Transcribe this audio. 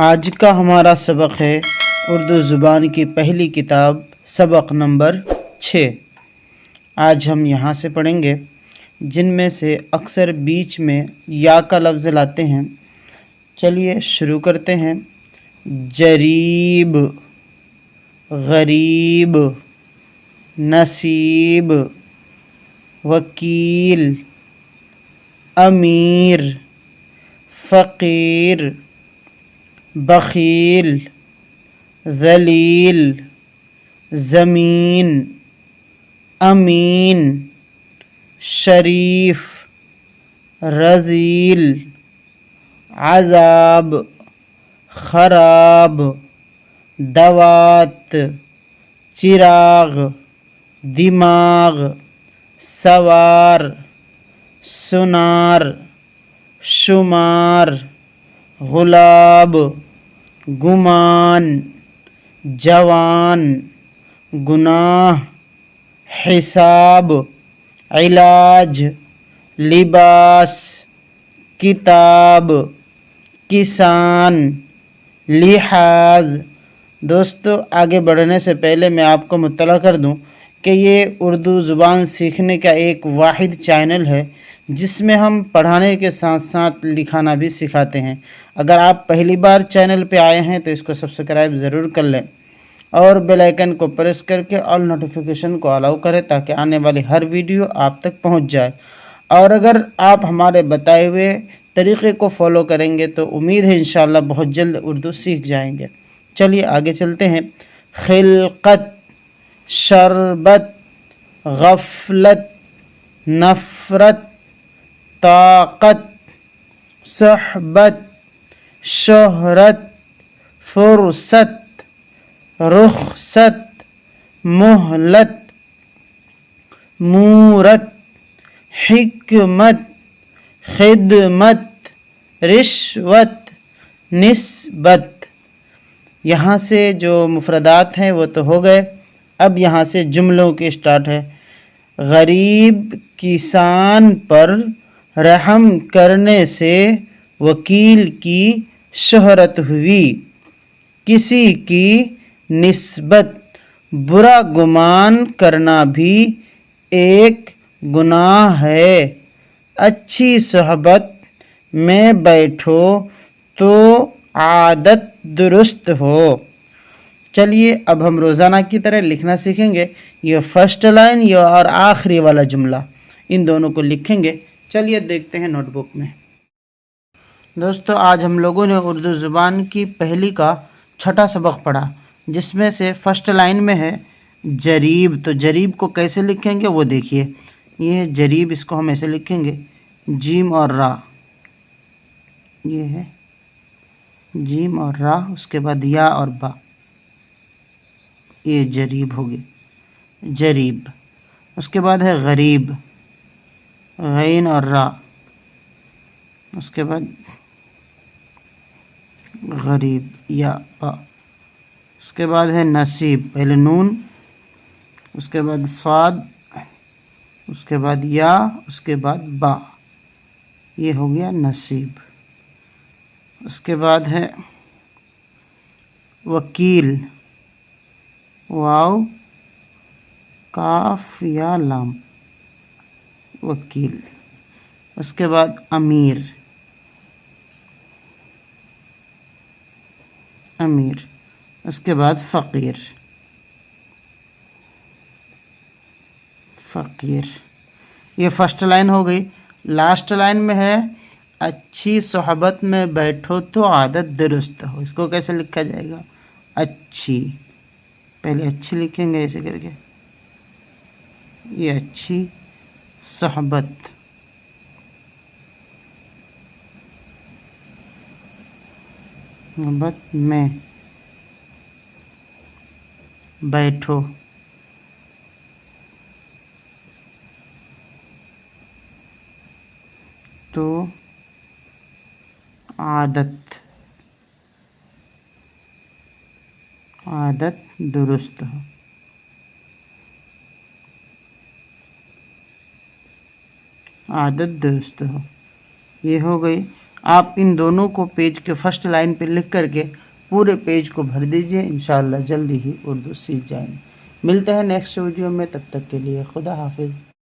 آج کا ہمارا سبق ہے اردو زبان کی پہلی کتاب سبق نمبر 6۔ آج ہم یہاں سے پڑھیں گے جن میں سے اکثر بیچ میں یا کا لفظ لاتے ہیں۔ چلیے شروع کرتے ہیں۔ جریب، غریب، نصیب، وکیل، امیر، فقیر، بخیل، ذلیل، زمین، امین، شریف، رذیل، عذاب، خراب، دوات، چراغ، دماغ، سوار، سنار، شمار، غلاب، گمان، جوان، گناہ، حساب، علاج، لباس، کتاب، کسان، لحاظ۔ دوستو آگے بڑھنے سے پہلے میں آپ کو مطلع کر دوں کہ یہ اردو زبان سیکھنے کا ایک واحد چینل ہے جس میں ہم پڑھانے کے ساتھ ساتھ لکھانا بھی سکھاتے ہیں۔ اگر آپ پہلی بار چینل پہ آئے ہیں تو اس کو سبسکرائب ضرور کر لیں اور بیل آئیکن کو پریس کر کے آل نوٹیفیکیشن کو الاؤ کریں تاکہ آنے والی ہر ویڈیو آپ تک پہنچ جائے۔ اور اگر آپ ہمارے بتائے ہوئے طریقے کو فالو کریں گے تو امید ہے انشاءاللہ بہت جلد اردو سیکھ جائیں گے۔ چلیے آگے چلتے ہیں۔ خلقت، شربت، غفلت، نفرت، طاقت، صحبت، شہرت، فرصت، رخصت، مہلت، مورت، حکمت، خدمت، رشوت، نسبت۔ یہاں سے جو مفردات ہیں وہ تو ہو گئے، اب یہاں سے جملوں کی سٹارٹ ہے۔ غریب کسان پر رحم کرنے سے وکیل کی شہرت ہوئی۔ کسی کی نسبت برا گمان کرنا بھی ایک گناہ ہے۔ اچھی صحبت میں بیٹھو تو عادت درست ہو۔ چلیے اب ہم روزانہ کی طرح لکھنا سیکھیں گے۔ یہ فرسٹ لائن اور آخری والا جملہ ان دونوں کو لکھیں گے۔ چلیے دیکھتے ہیں نوٹ بک میں۔ دوستو آج ہم لوگوں نے اردو زبان کی پہلی کا چھٹا سبق پڑھا جس میں سے فرسٹ لائن میں ہے جریب۔ تو جریب کو کیسے لکھیں گے وہ دیکھیے۔ یہ ہے جریب، اس کو ہم ایسے لکھیں گے جیم اور را۔ یہ ہے جیم اور را، اس کے بعد یا اور با، یہ جریب ہوگی جریب۔ اس کے بعد ہے غریب، غین اور را، اس کے بعد غریب یا با۔ اس کے بعد ہے نصیب، پہلے نون، اس کے بعد صاد، اس کے بعد یا، اس کے بعد با، یہ ہو گیا نصیب۔ اس کے بعد ہے وکیل، واو کاف یا لام، وکیل۔ اس کے بعد امیر، امیر۔ اس کے بعد فقیر، فقیر۔ یہ فرسٹ لائن ہو گئی۔ لاسٹ لائن میں ہے اچھی صحبت میں بیٹھو تو عادت درست ہو۔ اس کو کیسے لکھا جائے گا؟ اچھی، پہلے اچھی لکھیں گے ایسے کر کے، یہ اچھی صحبت، صحبت میں بیٹھو تو عادت درست ہو۔ عادت درست ہو، یہ ہو گئی۔ آپ ان دونوں کو پیج کے فرسٹ لائن پہ لکھ کر کے پورے پیج کو بھر دیجئے، انشاءاللہ جلدی ہی اردو سیکھ جائیں گے۔ ملتے ہیں نیکسٹ ویڈیو میں، تب تک کے لیے خدا حافظ۔